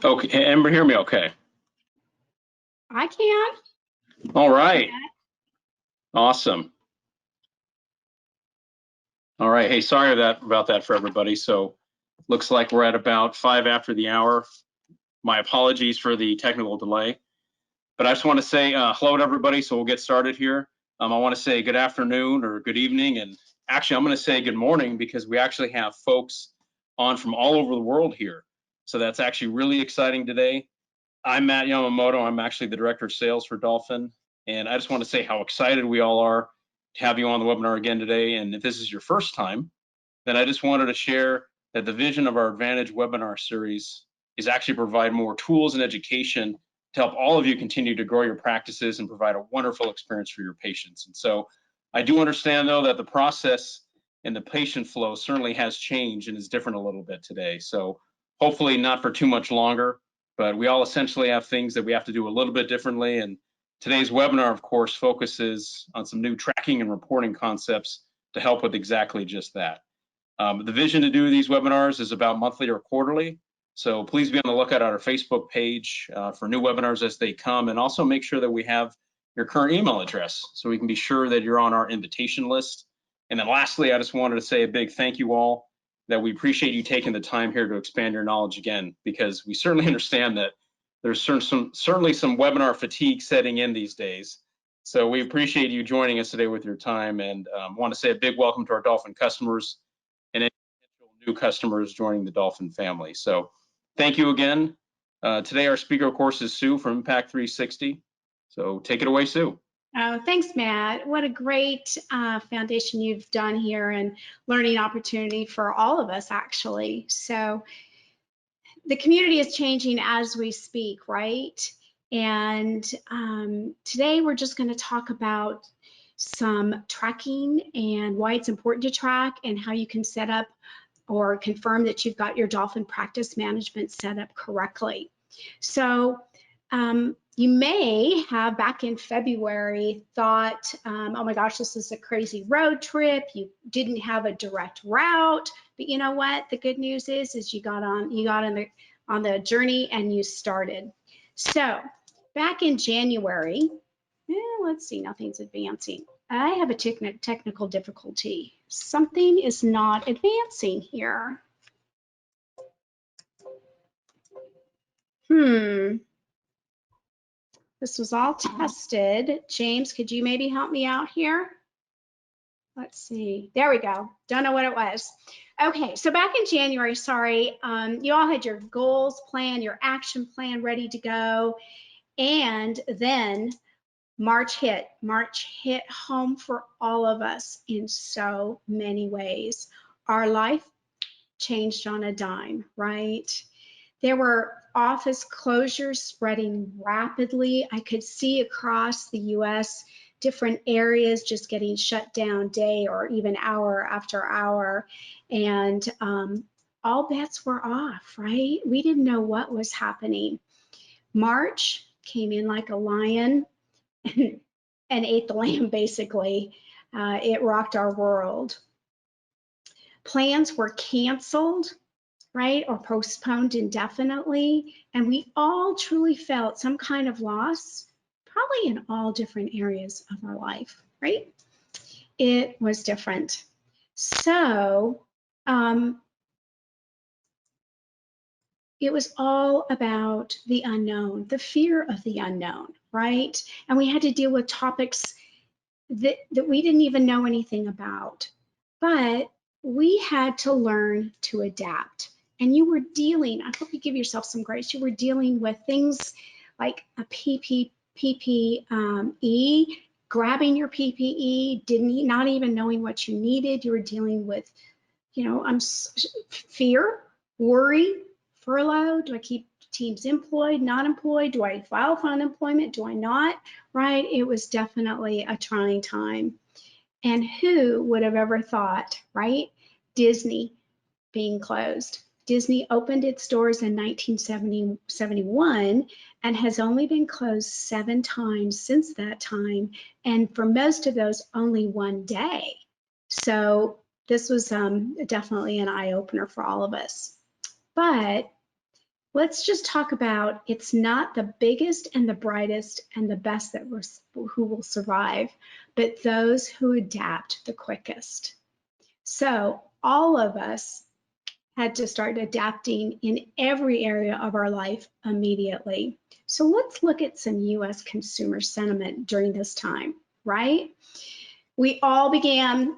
Okay, Amber, hear me okay? I can. All right. Awesome. All right. Hey, sorry about that for everybody. So looks like we're at about 5 after the hour. My apologies for the technical delay. But I just want to say hello to everybody. So we'll get started here. I want to say good afternoon or good evening. And actually, I'm going to say good morning because we actually have folks on from all over the world here. So that's actually really exciting today. I'm Matt Yamamoto. I'm actually the Director of Sales for Dolphin. And I just want to say how excited we all are to have you on the webinar again today. And if this is your first time, then I just wanted to share that the vision of our Advantage Webinar Series is actually provide more tools and education to help all of you continue to grow your practices and provide a wonderful experience for your patients. And so I do understand, though, that the process and the patient flow certainly has changed and is different a little bit today. So hopefully not for too much longer, but we all essentially have things that we have to do a little bit differently. And today's webinar, of course, focuses on some new tracking and reporting concepts to help with exactly just that. The vision to do these webinars is about monthly or quarterly. So please be on the lookout on our Facebook page for new webinars as they come, and also make sure that we have your current email address so we can be sure that you're on our invitation list. And then lastly, I just wanted to say a big thank you all, that we appreciate you taking the time here to expand your knowledge again, because we certainly understand that there's certainly some webinar fatigue setting in these days. So we appreciate you joining us today with your time, and want to say a big welcome to our Dolphin customers and any new customers joining the Dolphin family. So thank you again. Today our speaker, of course, is Sue from Impact360. So take it away, Sue. Oh, thanks, Matt. What a great foundation you've done here and learning opportunity for all of us, actually. So the community is changing as we speak, right? And today we're just going to talk about some tracking and why it's important to track and how you can set up or confirm that you've got your Dolphin practice management set up correctly. So you may have back in February thought, oh my gosh, this is a crazy road trip. You didn't have a direct route, but you know what? The good news is you got on the journey and you started. So back in January, let's see, nothing's advancing. I have a technical difficulty. Something is not advancing here. This was all tested. James, could you maybe help me out here? Let's see. There we go. Don't know what it was. Okay, so back in January, sorry, you all had your goals plan, your action plan ready to go, and then March hit. March hit home for all of us in so many ways. Our life changed on a dime, right? There were office closures spreading rapidly. I could see across the US different areas just getting shut down day or even hour after hour. And all bets were off, right? We didn't know what was happening. March came in like a lion and ate the lamb, basically. It rocked our world. Plans were canceled, right, or postponed indefinitely, and we all truly felt some kind of loss, probably in all different areas of our life, right? It was different. So it was all about the unknown, the fear of the unknown, right? And we had to deal with topics that we didn't even know anything about, but we had to learn to adapt. And you were dealing, I hope you give yourself some grace, you were dealing with things like a PPE, grabbing your PPE, not even knowing what you needed. You were dealing with, fear, worry, furlough. Do I keep teams employed, not employed? Do I file for unemployment? Do I not? Right? It was definitely a trying time. And who would have ever thought, right? Disney being closed. Disney opened its doors in 1971 and has only been closed 7 times since that time. And for most of those, only one day. So this was definitely an eye-opener for all of us. But let's just talk about, it's not the biggest and the brightest and the best that who will survive, but those who adapt the quickest. So all of us had to start adapting in every area of our life immediately. So let's look at some US consumer sentiment during this time, right? We all began,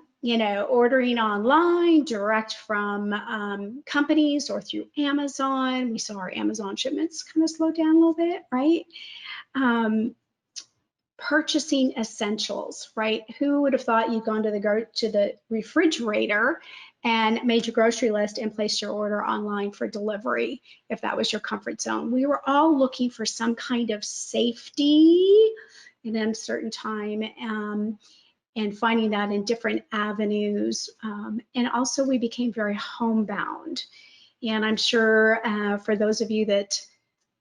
ordering online, direct from companies or through Amazon. We saw our Amazon shipments kind of slow down a little bit, right? Purchasing essentials, right? Who would have thought you'd gone to the refrigerator and made your grocery list and placed your order online for delivery if that was your comfort zone? We were all looking for some kind of safety in an uncertain time, and finding that in different avenues. And also we became very homebound. And I'm sure for those of you that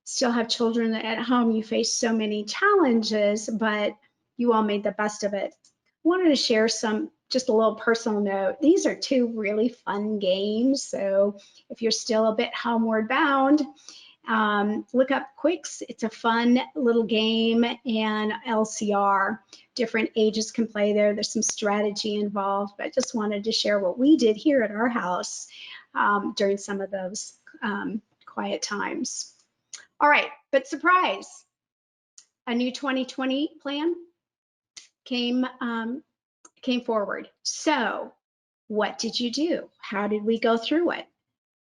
still have children at home, you face so many challenges, but you all made the best of it. I wanted to share just a little personal note. These are two really fun games. So if you're still a bit homeward bound, look up Quicks. It's a fun little game, and LCR. Different ages can play there. There's some strategy involved, but I just wanted to share what we did here at our house during some of those quiet times. All right, but surprise, a new 2020 plan came forward. So what did you do? How did we go through it,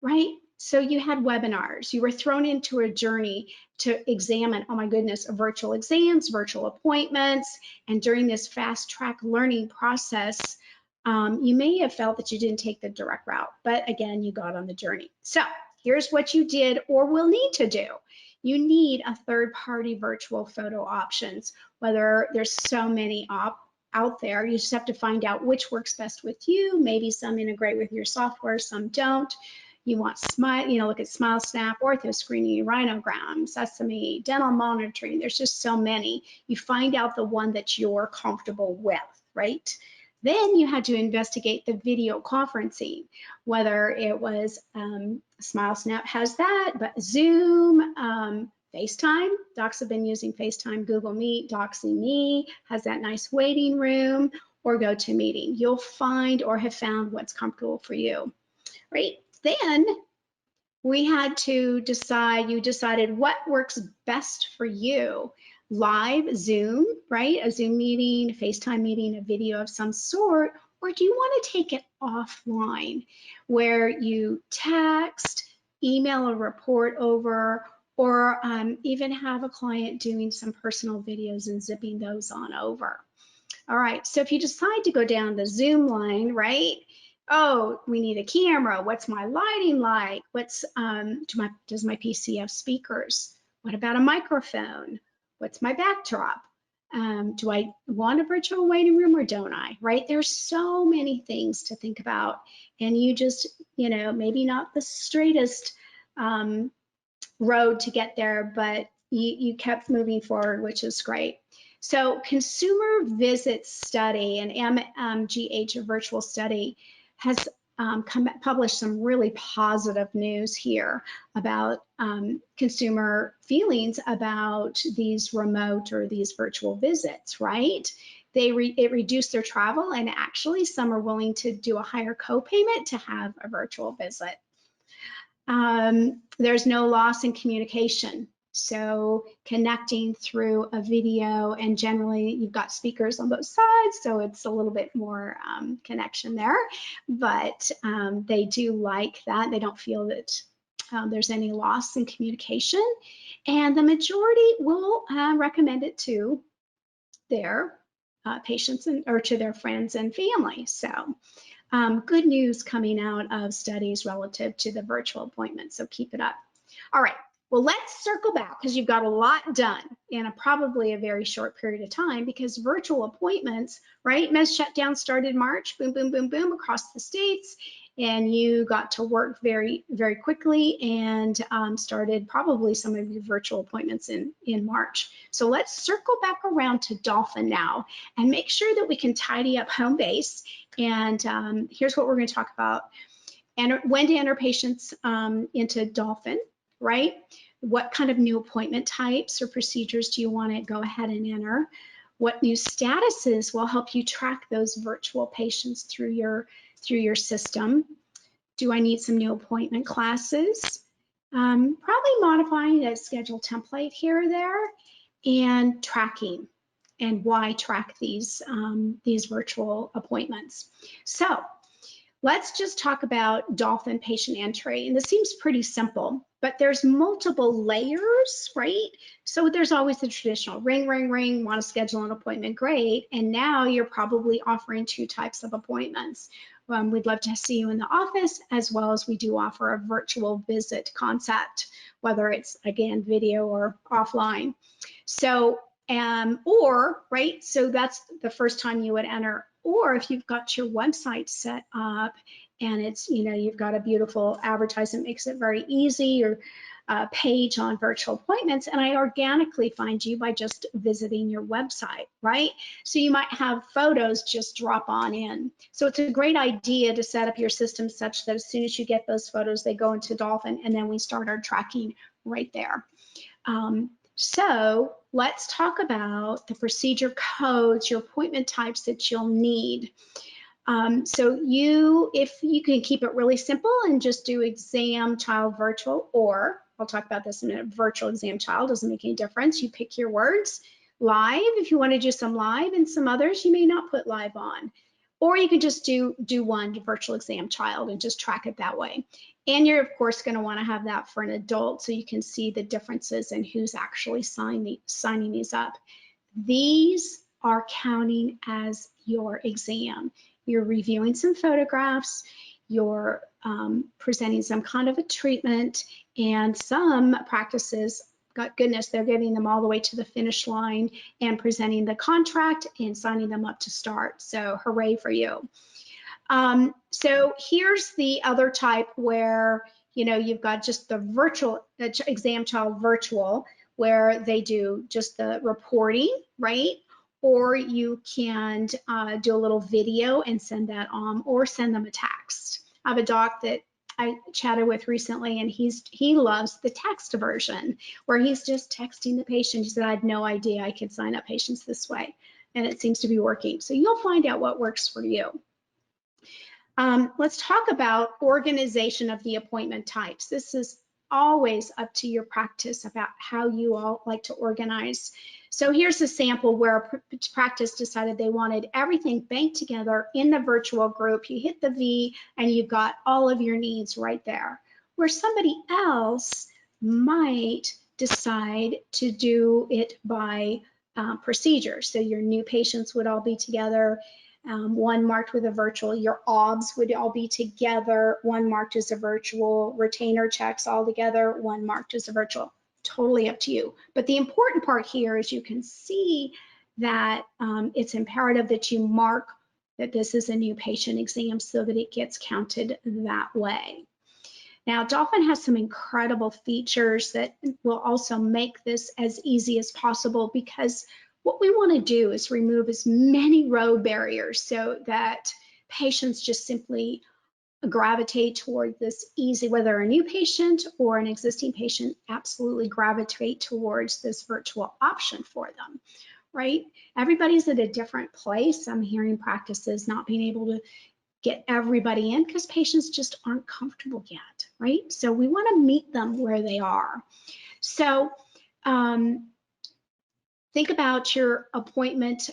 right? So you had webinars. You were thrown into a journey to examine, oh my goodness, virtual exams, virtual appointments, and during this fast track learning process, you may have felt that you didn't take the direct route, but again, you got on the journey. So here's what you did or will need to do. You need a third-party virtual photo options, whether there's so many out there. You just have to find out which works best with you. Maybe some integrate with your software, some don't. You want Smile, look at Smile Snap, ortho screening, rhinogram, Sesame, dental monitoring. There's just so many. You find out the one that you're comfortable with, right? Then you had to investigate the video conferencing, whether it was Smile Snap has that, but Zoom, FaceTime. Docs have been using FaceTime, Google Meet, DoxyMe has that nice waiting room, or GoToMeeting. You'll find or have found what's comfortable for you, right? Then we had to decide, you decided what works best for you. Live Zoom, right? A Zoom meeting, a FaceTime meeting, a video of some sort, or do you want to take it offline where you text, email a report over, or even have a client doing some personal videos and zipping those on over. All right, so if you decide to go down the Zoom line, right? Oh, we need a camera. What's my lighting like? Does my PC have speakers? What about a microphone? What's my backdrop? Do I want a virtual waiting room or don't I, right? There's so many things to think about, and you just, maybe not the straightest road to get there, but you kept moving forward, which is great. So consumer visit study and MGH, a virtual study, has published some really positive news here about consumer feelings about these remote or these virtual visits, right? It reduced their travel, and actually some are willing to do a higher co-payment to have a virtual visit. There's no loss in communication. So connecting through a video, and generally you've got speakers on both sides, so it's a little bit more connection there, but they do like that. They don't feel that there's any loss in communication, and the majority will recommend it to their patients or to their friends and family. So good news coming out of studies relative to the virtual appointments, so keep it up. All right, well, let's circle back because you've got a lot done in probably a very short period of time, because virtual appointments, right? MES shutdown started March, boom, boom, boom, boom, across the states, and you got to work very, very quickly and started probably some of your virtual appointments in March. So let's circle back around to Dolphin now and make sure that we can tidy up home base. And here's what we're going to talk about: and when to enter patients into Dolphin, right? What kind of new appointment types or procedures do you want to go ahead and enter? What new statuses will help you track those virtual patients through your system? Do I need some new appointment classes? Probably modifying that schedule template here or there, and tracking, and why track these virtual appointments. So let's just talk about Dolphin patient entry. And this seems pretty simple, but there's multiple layers, right? So there's always the traditional ring, ring, ring, want to schedule an appointment, great. And now you're probably offering 2 types of appointments. We'd love to see you in the office, as well as we do offer a virtual visit concept, whether it's, again, video or offline. So, right, so that's the first time you would enter. Or if you've got your website set up and it's, you've got a beautiful advertisement, makes it very easy, or a page on virtual appointments, and I organically find you by just visiting your website, right? So you might have photos just drop on in. So it's a great idea to set up your system such that as soon as you get those photos, they go into Dolphin, and then we start our tracking right there. So let's talk about the procedure codes, your appointment types that you'll need. So if you can keep it really simple and just do exam child virtual, or I'll talk about this in a minute, virtual exam child, doesn't make any difference. You pick your words. Live, if you want to do some live, and some others you may not put live on. Or you could just do one virtual exam child and just track it that way. And you're, of course, going to want to have that for an adult so you can see the differences in who's actually signing these up. These are counting as your exam. You're reviewing some photographs, you're presenting some kind of a treatment, and some practices, God goodness, they're getting them all the way to the finish line and presenting the contract and signing them up to start. So hooray for you. So here's the other type where, you've got just the virtual exam child virtual, where they do just the reporting, right? Or you can do a little video and send that on, or send them a text. I have a doc that I chatted with recently, and he loves the text version, where he's just texting the patient. He said, I had no idea I could sign up patients this way, and it seems to be working. So you'll find out what works for you. Let's talk about organization of the appointment types. This is always up to your practice about how you all like to organize. So here's a sample where a practice decided they wanted everything banked together in the virtual group. You hit the V and you've got all of your needs right there. Where somebody else might decide to do it by procedure. So your new patients would all be together. One marked with a virtual, your OBS would all be together, one marked as a virtual, retainer checks all together, one marked as a virtual. Totally up to you. But the important part here is you can see that it's imperative that you mark that this is a new patient exam so that it gets counted that way. Now, Dolphin has some incredible features that will also make this as easy as possible, because what we want to do is remove as many road barriers so that patients just simply gravitate toward this easy, whether a new patient or an existing patient, absolutely gravitate towards this virtual option for them, right? Everybody's at a different place. I'm hearing practices not being able to get everybody in because patients just aren't comfortable yet, right? So we want to meet them where they are. So think about your appointment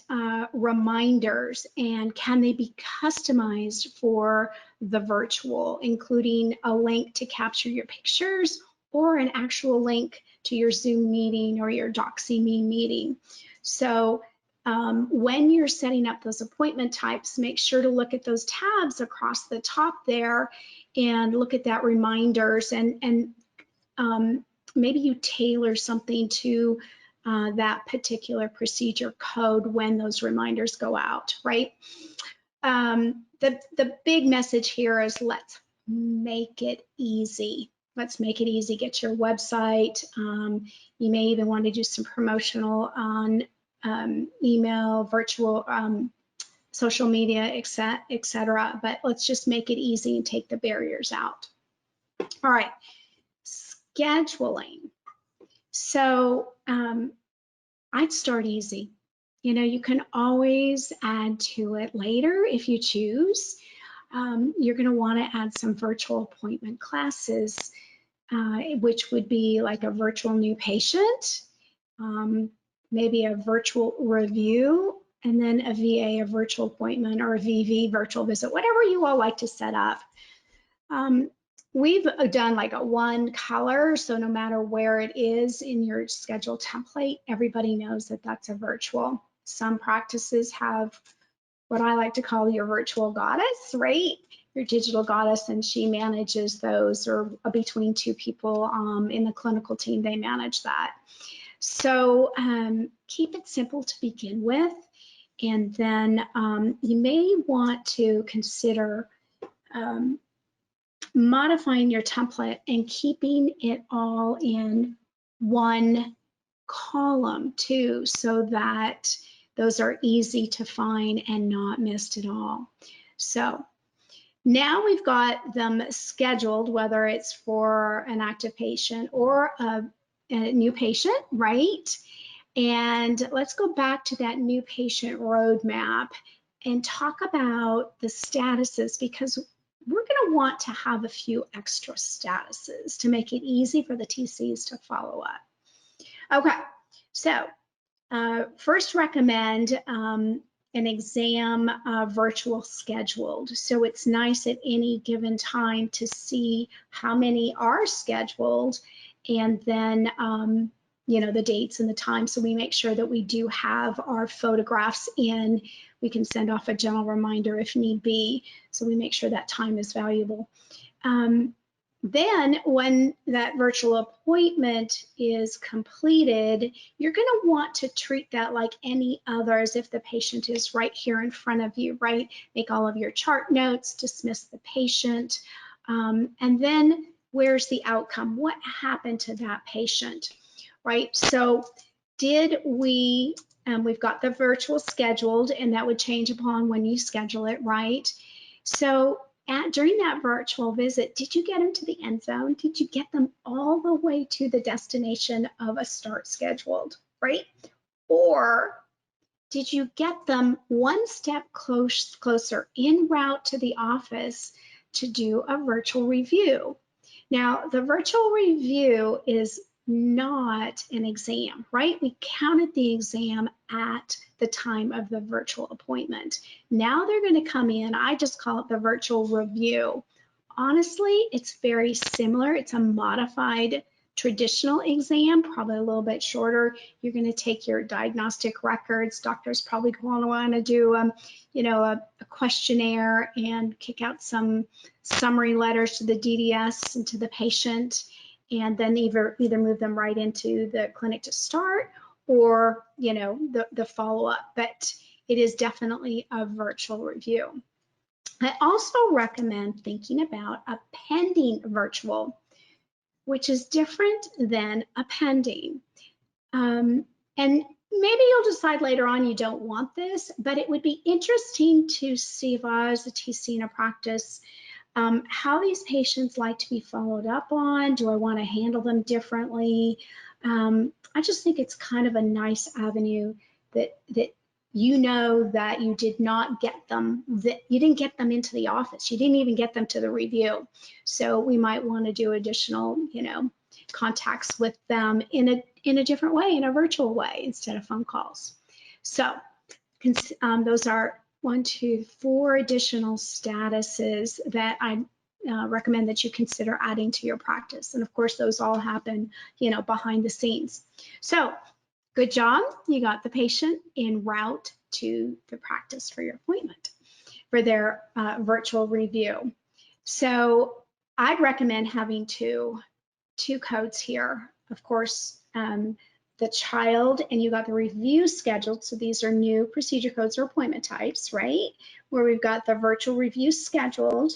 reminders, and can they be customized for the virtual, including a link to capture your pictures or an actual link to your Zoom meeting or your DocsMe meeting. So when you're setting up those appointment types, make sure to look at those tabs across the top there and look at that reminders, and maybe you tailor something to that particular procedure code when those reminders go out, right? The big message here is let's make it easy. Let's make it easy. Get your website. You may even want to do some promotional on email, virtual, social media, etc. But let's just make it easy and take the barriers out. All right. scheduling. So I'd start easy. You know, you can always add to it later if you choose. You're going to want to add some virtual appointment classes, which would be like a virtual new patient, maybe a virtual review, and then a VA, a virtual appointment, or a VV, virtual visit, whatever you all like to set up. We've done like a one color, so no matter where it is in your schedule template, everybody knows that that's a virtual. Some practices have what I like to call your virtual goddess, right? Your digital goddess, and she manages those, or between two people in the clinical team, they manage that. So keep it simple to begin with, and then you may want to consider modifying your template and keeping it all in one column too, so that those are easy to find and not missed at all. So now we've got them scheduled, whether it's for an active patient or a new patient, right? And let's go back to that new patient roadmap and talk about the statuses, because we're going to want to have a few extra statuses to make it easy for the TCs to follow up. Okay, so first recommend an exam virtual scheduled. So it's nice at any given time to see how many are scheduled, and then you know, the dates and the time, so we make sure that we do have our photographs in. We can send off a general reminder if need be, so we make sure that time is valuable. Then when that virtual appointment is completed, you're going to want to treat that like any others if the patient is right here in front of you, right? Make all of your chart notes, dismiss the patient, and then where's the outcome? What happened to that patient, right? So did we, we've got the virtual scheduled, and that would change upon when you schedule it, right? So during that virtual visit, did you get them to the end zone? Did you get them all the way to the destination of a start scheduled, right? Or did you get them one step closer en route to the office to do a virtual review? Now, the virtual review is not an exam, right? We counted the exam at the time of the virtual appointment. Now they're going to come in, I just call it the virtual review. Honestly, it's very similar. It's a modified traditional exam, probably a little bit shorter. You're going to take your diagnostic records. Doctors probably going to want to do, you know, a questionnaire and kick out some summary letters to the DDS and to the patient, and then either move them right into the clinic to start, or, you know, the follow-up. But it is definitely a virtual review. I also recommend thinking about a pending virtual, which is different than a pending. And maybe you'll decide later on you don't want this, but it would be interesting to see, if I was a TC in a practice, how these patients like to be followed up on. Do I want to handle them differently? I just think it's kind of a nice avenue that you know that you did not get them, that you didn't get them into the office. You didn't even get them to the review. So we might want to do additional, you know, contacts with them in a different way, in a virtual way, instead of phone calls. So those are 1, 2, 4 additional statuses that I recommend that you consider adding to your practice. And of course, those all happen, you know, behind the scenes. So good job. You got the patient en route to the practice for your appointment, for their virtual review. So I'd recommend having two codes here. Of course, the child, and you got the review scheduled. So these are new procedure codes or appointment types, right? Where we've got the virtual review scheduled.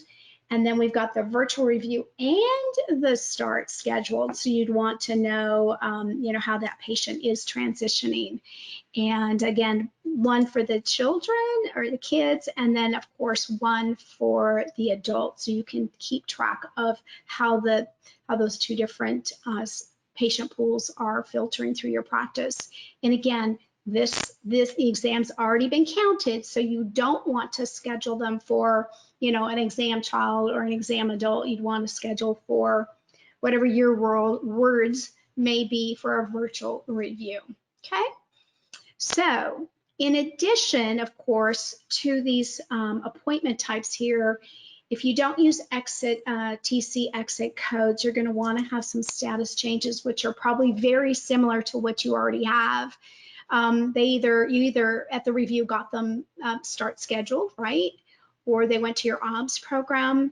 And then we've got the virtual review and the start scheduled. So you'd want to know, how that patient is transitioning. And again, one for the children or the kids, and then of course one for the adults. So you can keep track of how those two different patient pools are filtering through your practice. And again, the exam's already been counted, so you don't want to schedule them for, an exam child or an exam adult. You'd want to schedule for whatever your words may be for a virtual review. Okay. So in addition, of course, to these appointment types here, if you don't use TC exit codes, you're going to want to have some status changes, which are probably very similar to what you already have. You either at the review got them start scheduled, right? Or they went to your OBS program.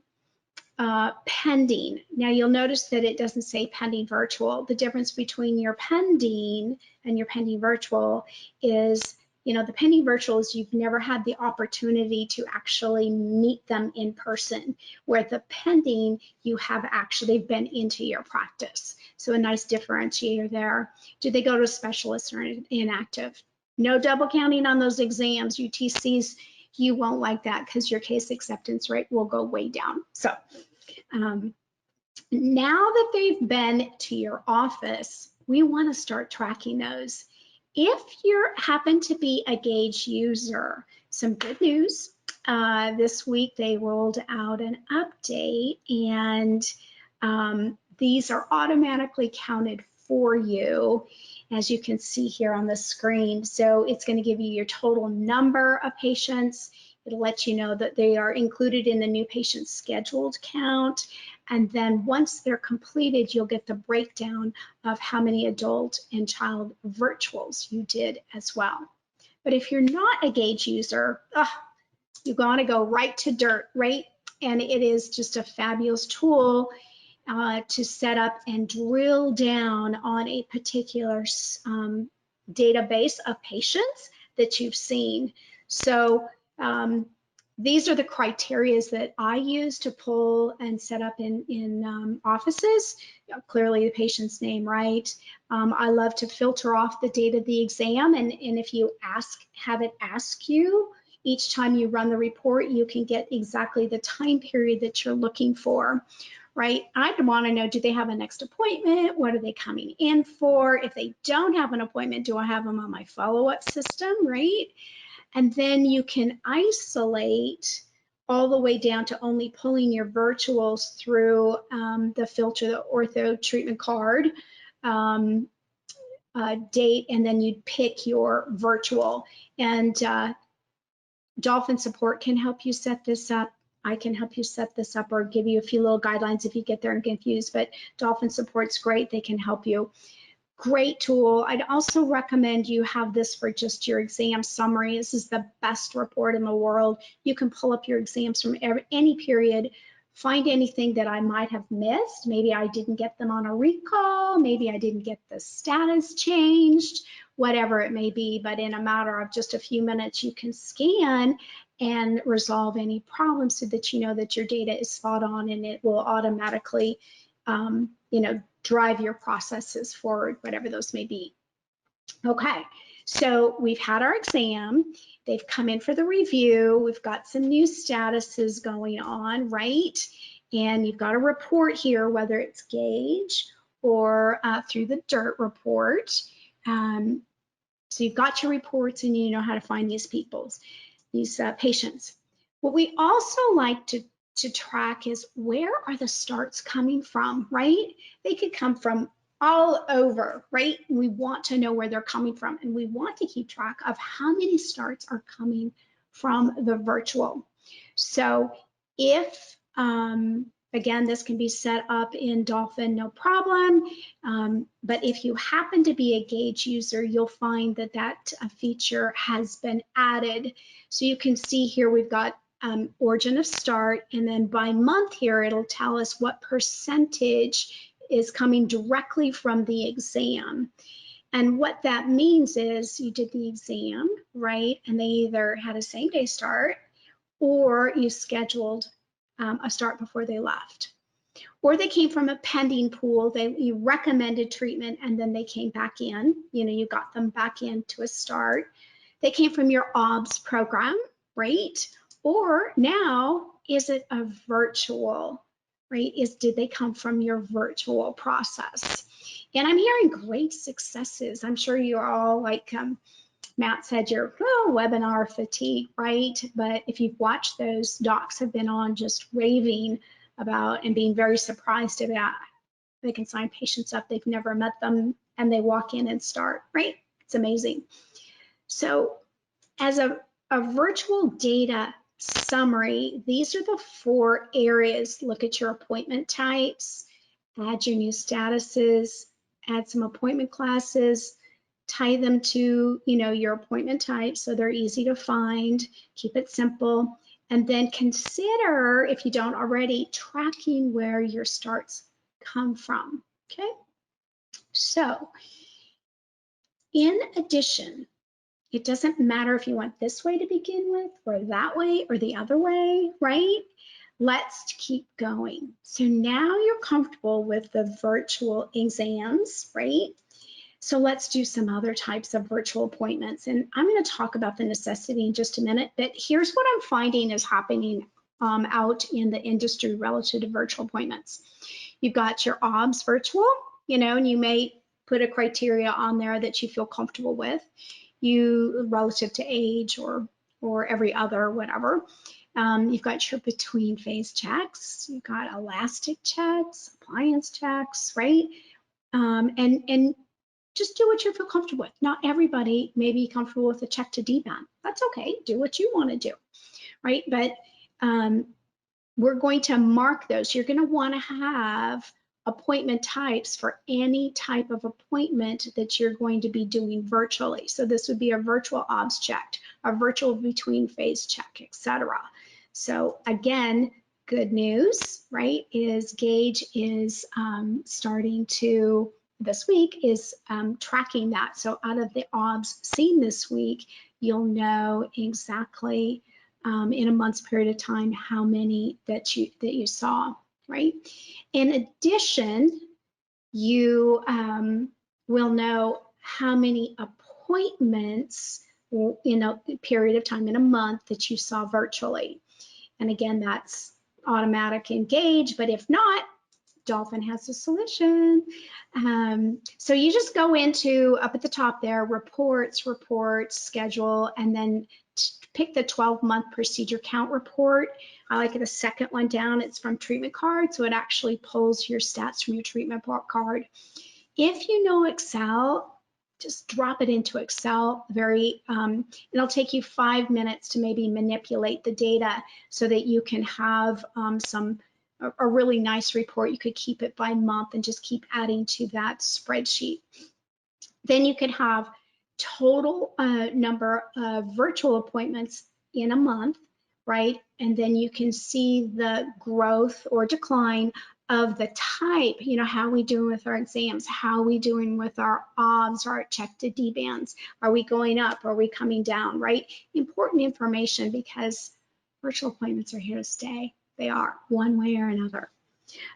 Pending. Now you'll notice that it doesn't say pending virtual. The difference between your pending and your pending virtual is, the pending virtual is you've never had the opportunity to actually meet them in person, where the pending, you have actually been into your practice. So a nice differentiator there. Did they go to a specialist or inactive? No double counting on those exams. UTCs, you won't like that because your case acceptance rate will go way down. So now that they've been to your office, we want to start tracking those. If you happen to be a Gauge user, some good news. This week they rolled out an update, and these are automatically counted for you, as you can see here on the screen. So it's going to give you your total number of patients. It'll let you know that they are included in the new patient scheduled count. And then once they're completed, you'll get the breakdown of how many adult and child virtuals you did as well. But if you're not a Gauge user, you're going to go right to DIRT, right? And it is just a fabulous tool to set up and drill down on a particular database of patients that you've seen. So these are the criteria that I use to pull and set up in offices. Clearly the patient's name, right? I love to filter off the date of the exam, and if you have it ask you each time you run the report, you can get exactly the time period that you're looking for, right? I'd want to know, do they have a next appointment? What are they coming in for? If they don't have an appointment, do I have them on my follow-up system, right? And then you can isolate all the way down to only pulling your virtuals through the filter, the ortho treatment card date, and then you'd pick your virtual. And Dolphin support can help you set this up. I can help you set this up or give you a few little guidelines if you get there and confused, but Dolphin support's great. They can help you. Great tool. I'd also recommend you have this for just your exam summary. This is the best report in the world. You can pull up your exams from any period, find anything that I might have missed. Maybe I didn't get them on a recall. Maybe I didn't get the status changed, whatever it may be. But in a matter of just a few minutes, you can scan and resolve any problems so that you know that your data is spot on, and it will automatically, drive your processes forward, whatever those may be. Okay, so we've had our exam. They've come in for the review. We've got some new statuses going on, right? And you've got a report here, whether it's Gauge or through the DIRT report. So you've got your reports and you know how to find these patients. What we also like to track is, where are the starts coming from, right? They could come from all over, right? We want to know where they're coming from, and we want to keep track of how many starts are coming from the virtual. So if, again, this can be set up in Dolphin, no problem. But if you happen to be a Gauge user, you'll find that that feature has been added. So you can see here we've got origin of start, and then by month here, it'll tell us what percentage is coming directly from the exam. And what that means is you did the exam, right? And they either had a same day start, or you scheduled a start before they left. Or they came from a pending pool, you recommended treatment and then they came back in, you got them back into a start. They came from your OBS program, right? Or now, is it a virtual, right? Did they come from your virtual process? And I'm hearing great successes. I'm sure you're all like, Matt said, you're webinar fatigue, right? But if you've watched those, docs have been on just raving about and being very surprised about they can sign patients up, they've never met them, and they walk in and start, right? It's amazing. So as a virtual data summary, these are the 4 areas. Look at your appointment types, add your new statuses, add some appointment classes, tie them to your appointment type so they're easy to find, keep it simple, and then consider, if you don't already, tracking where your starts come from, okay? So in addition, it doesn't matter if you want this way to begin with or that way or the other way, right? Let's keep going. So now you're comfortable with the virtual exams, right? So let's do some other types of virtual appointments. And I'm going to talk about the necessity in just a minute, but here's what I'm finding is happening out in the industry relative to virtual appointments. You've got your OBS virtual, and you may put a criteria on there that you feel comfortable with, relative to age or every other, whatever. You've got your between phase checks, you've got elastic checks, appliance checks, right? And just do what you feel comfortable with. Not everybody may be comfortable with a check to DBAN. That's okay. Do what you want to do, right? But we're going to mark those. You're going to want to have appointment types for any type of appointment that you're going to be doing virtually. So this would be a virtual OBS check, a virtual between phase check, etc. So again, good news, right, is Gage is starting to, this week, is tracking that. So out of the OBS seen this week, you'll know exactly in a month's period of time how many that you saw, right? In addition, you will know how many appointments in a period of time in a month that you saw virtually. And again, that's automatic Engage, but if not, Dolphin has a solution. So you just go into, up at the top there, reports, schedule, and then pick the 12-month procedure count report. I like the second one down. It's from treatment card, so it actually pulls your stats from your treatment card. If you know Excel, just drop it into Excel. It'll take you 5 minutes to maybe manipulate the data so that you can have a really nice report. You could keep it by month and just keep adding to that spreadsheet. Then you could have total number of virtual appointments in a month, right? And then you can see the growth or decline of the type, how are we doing with our exams? How are we doing with our OBS, our check to DBANs? Are we going up? Are we coming down, right? Important information because virtual appointments are here to stay. They are, one way or another.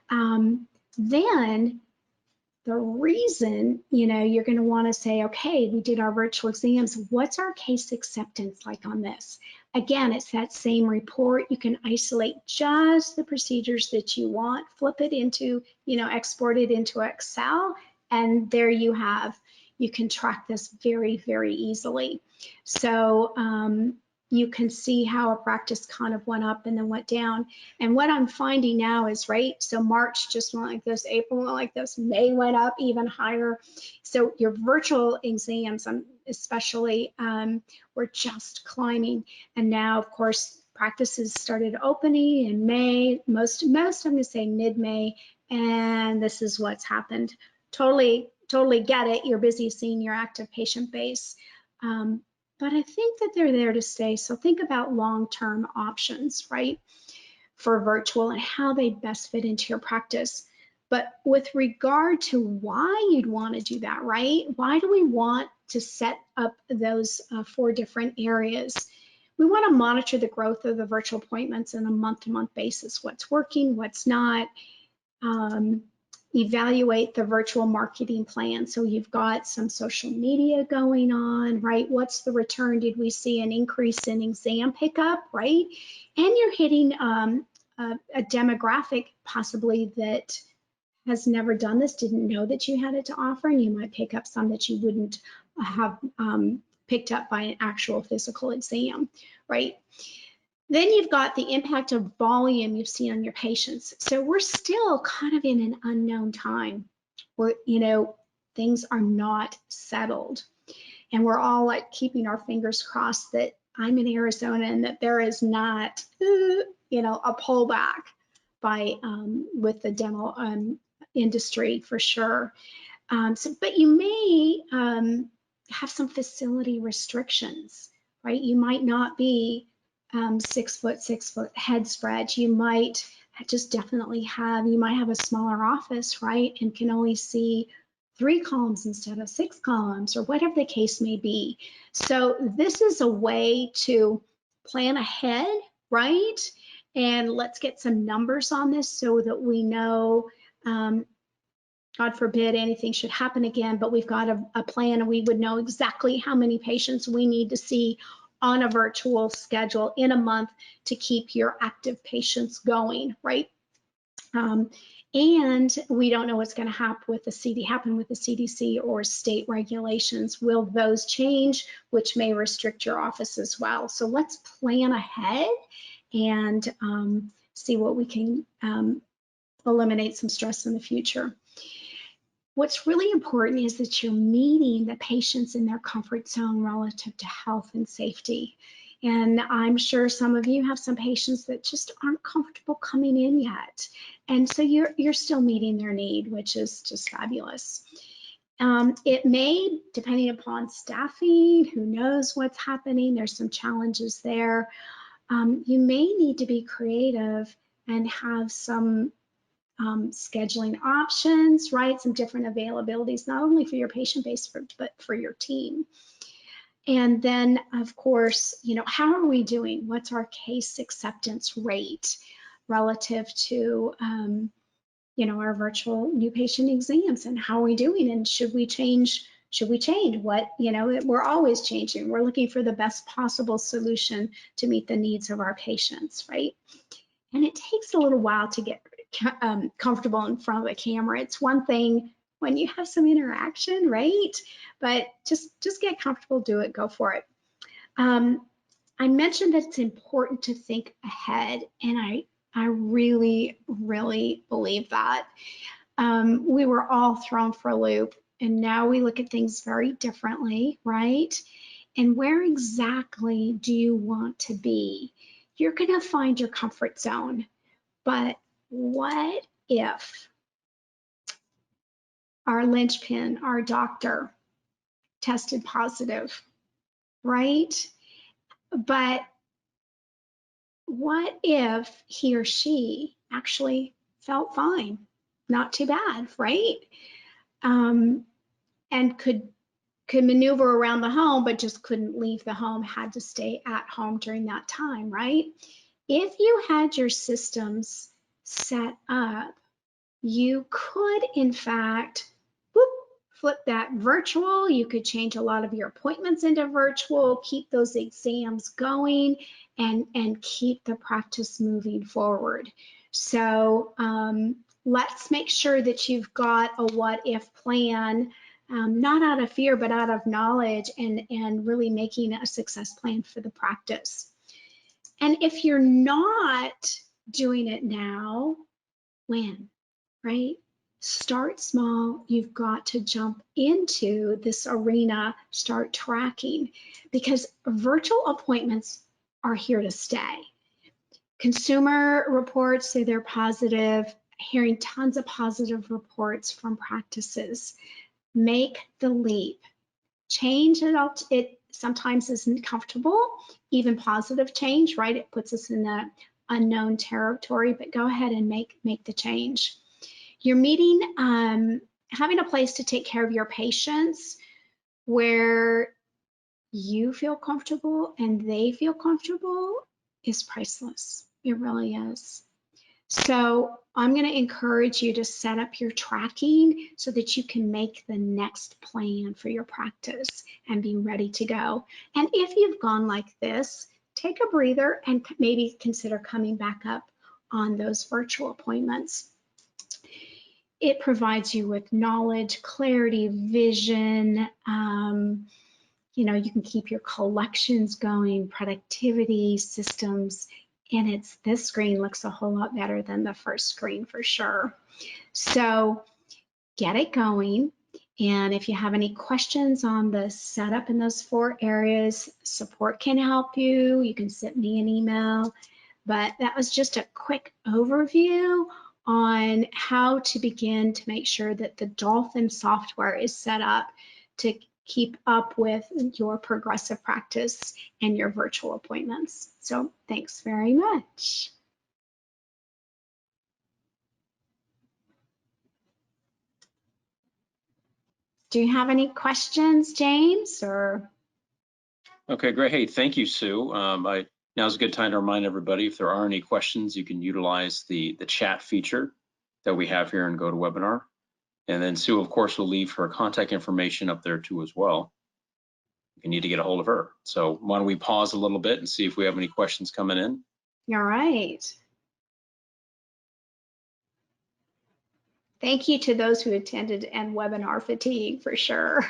Then the reason, you're going to want to say, okay, we did our virtual exams. What's our case acceptance like on this? Again, it's that same report. You can isolate just the procedures that you want, flip it into, export it into Excel, and there you have. You can track this very, very easily. So you can see how a practice kind of went up and then went down. And what I'm finding now is, right, so March just went like this, April went like this, May went up even higher. So your virtual exams, especially, were just climbing. And now, of course, practices started opening in May, most I'm gonna say mid-May, and this is what's happened. Totally get it, you're busy seeing your active patient base. But I think that they're there to stay. So think about long-term options, right, for virtual and how they best fit into your practice. But with regard to why you'd want to do that, right? Why do we want to set up those 4 different areas? We want to monitor the growth of the virtual appointments on a month-to-month basis. What's working, what's not. Evaluate the virtual marketing plan. So you've got some social media going on, right? What's the return? Did we see an increase in exam pickup, right? And you're hitting a demographic possibly that has never done this, didn't know that you had it to offer, and you might pick up some that you wouldn't have picked up by an actual physical exam, right? Then you've got the impact of volume you've seen on your patients. So we're still kind of in an unknown time where, you know, things are not settled. And we're all like keeping our fingers crossed that I'm in Arizona and that there is not, you know, a pullback by with the dental industry for sure. But you may have some facility restrictions, right? You might not be 6 foot head spread. You might just definitely you might have a smaller office, right? And can only see 3 columns instead of 6 columns, or whatever the case may be. So this is a way to plan ahead, right? And let's get some numbers on this so that we know, God forbid anything should happen again, but we've got a plan and we would know exactly how many patients we need to see on a virtual schedule in a month to keep your active patients going, right? And we don't know what's going to happen with the CDC or state regulations. Will those change, which may restrict your office as well? So let's plan ahead and see what we can eliminate some stress in the future. What's really important is that you're meeting the patients in their comfort zone relative to health and safety. And I'm sure some of you have some patients that just aren't comfortable coming in yet. And so you're still meeting their need, which is just fabulous. It may, depending upon staffing, who knows what's happening, there's some challenges there. You may need to be creative and have some scheduling options, right? Some different availabilities, not only for your patient base, but for your team. And then, of course, you know, how are we doing? What's our case acceptance rate relative to, you know, our virtual new patient exams, and how are we doing? And should we change? Should we change? What, you know, we're always changing. We're looking for the best possible solution to meet the needs of our patients, right? And it takes a little while to get comfortable in front of a camera. It's one thing when you have some interaction, right? But just get comfortable, do it, go for it. I mentioned that it's important to think ahead, and I really, really believe that. We were all thrown for a loop, and now we look at things very differently, right? And where exactly do you want to be? You're going to find your comfort zone, but what if our linchpin, our doctor, tested positive, right? But what if he or she actually felt fine, not too bad, right? And could maneuver around the home, but just couldn't leave the home, had to stay at home during that time, right? If you had your systems set up, you could, in fact, flip that virtual. You could change a lot of your appointments into virtual, keep those exams going, and keep the practice moving forward. So let's make sure that you've got a what-if plan, not out of fear, but out of knowledge, and really making a success plan for the practice. And if you're not doing it now, when, right? Start small. You've got to jump into this arena, start tracking, because virtual appointments are here to stay. Consumer reports say they're positive, hearing tons of positive reports from practices. Make the leap. Change it sometimes isn't comfortable, even positive change, right? It puts us in the unknown territory, but go ahead and make the change. You're meeting, having a place to take care of your patients where you feel comfortable and they feel comfortable is priceless. It really is. So I'm going to encourage you to set up your tracking so that you can make the next plan for your practice and be ready to go. And if you've gone like this, take a breather and maybe consider coming back up on those virtual appointments. It provides you with knowledge, clarity, vision. You know, you can keep your collections going, productivity, systems, and this screen looks a whole lot better than the first screen for sure. So get it going. And if you have any questions on the setup in those 4 areas, support can help you. You can send me an email. But that was just a quick overview on how to begin to make sure that the Dolphin software is set up to keep up with your progressive practice and your virtual appointments. So thanks very much. Do you have any questions, James, or? Okay, great. Hey, thank you, Sue. Now's a good time to remind everybody, if there are any questions, you can utilize the chat feature that we have here in GoToWebinar. And then Sue, of course, will leave her contact information up there too as well. You need to get a hold of her. So why don't we pause a little bit and see if we have any questions coming in? All right. Thank you to those who attended and webinar fatigue for sure.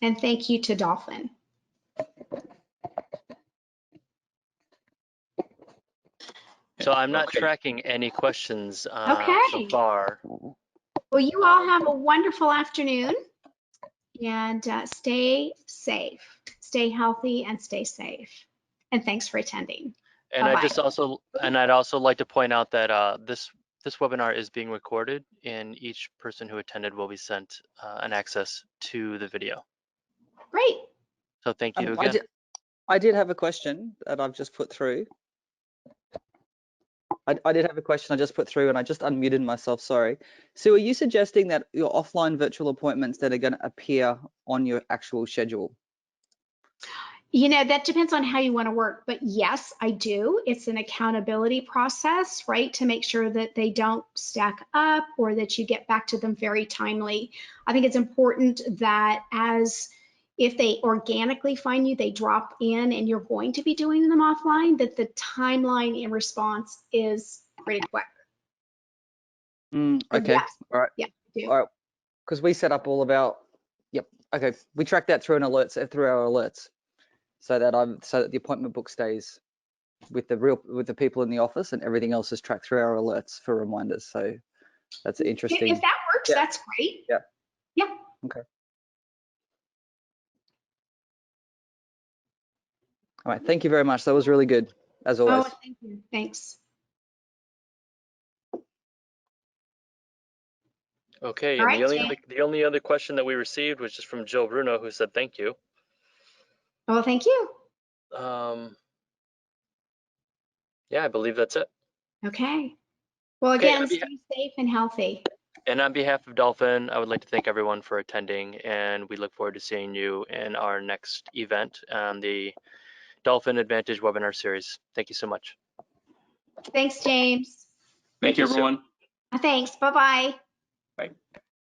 And thank you to Dolphin. So I'm not Okay. tracking any questions so Okay. far. Well, you all have a wonderful afternoon and stay safe, stay healthy, and stay safe. And thanks for attending. And Bye-bye. I'd also like to point out that this webinar is being recorded, and each person who attended will be sent an access to the video. Great. So thank you again. I did have a question that I've just put through. I did have a question I just put through and I just unmuted myself, sorry. So are you suggesting that your offline virtual appointments that are going to appear on your actual schedule? You know, that depends on how you want to work, but yes, I do. It's an accountability process, right? To make sure that they don't stack up or that you get back to them very timely. I think it's important that if they organically find you, they drop in and you're going to be doing them offline, that the timeline in response is pretty quick. Okay, Yes. all right. Yeah, I do. All right, because we set up all of our, yep, okay. We track that through our alerts so that the appointment book stays with the people in the office and everything else is tracked through our alerts for reminders. So that's interesting. If that works, yeah. That's great. Yeah. Yeah. Okay. All right, thank you very much. That was really good, as always. Oh, thank you. Thanks. Okay, All and right, the only other question that we received was just from Jill Bruno, who said thank you. Well, thank you. Yeah, I believe that's it. Okay. Well, Okay, again, stay safe and healthy. And on behalf of Dolphin, I would like to thank everyone for attending, and we look forward to seeing you in our next event on the Dolphin Advantage Webinar Series. Thank you so much. Thanks, James. Thank you, Sue. everyone. Thanks. Bye-bye. Bye.